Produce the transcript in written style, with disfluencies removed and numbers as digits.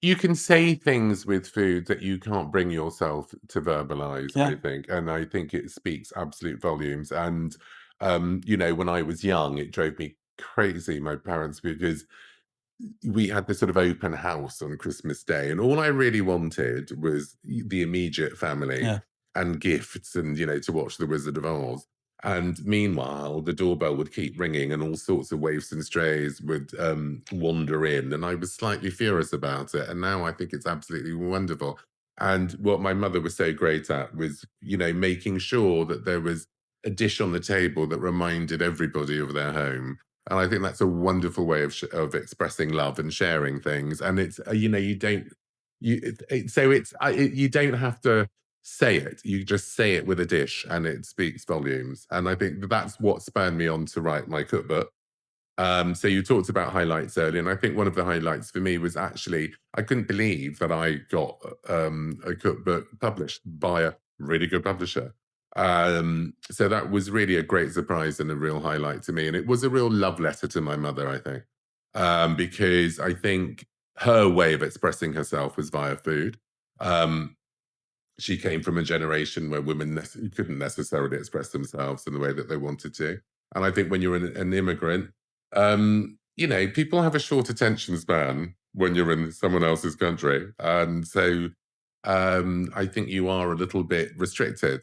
You can say things with food that you can't bring yourself to verbalize, Yeah, I think, and I think it speaks absolute volumes, and, when I was young, it drove me crazy, my parents, because we had this sort of open house on Christmas Day, and all I really wanted was the immediate family yeah, and gifts and, to watch The Wizard of Oz. And meanwhile, the doorbell would keep ringing and all sorts of waifs and strays would wander in. And I was slightly furious about it. And now I think it's absolutely wonderful. And what my mother was so great at was, making sure that there was a dish on the table that reminded everybody of their home, and I think that's a wonderful way of expressing love and sharing things. And it's you don't you it, so it's you don't have to say it. You just say it with a dish, and it speaks volumes. And I think that's what spurred me on to write my cookbook. So you talked about highlights earlier, and I think one of the highlights for me was actually I couldn't believe that I got a cookbook published by a really good publisher. So that was really a great surprise and a real highlight to me, and it was a real love letter to my mother, I think, because I think her way of expressing herself was via food. Um, she came from a generation where women couldn't necessarily express themselves in the way that they wanted to. And I think when you're an immigrant, people have a short attention span when you're in someone else's country. And so I think you are a little bit restricted.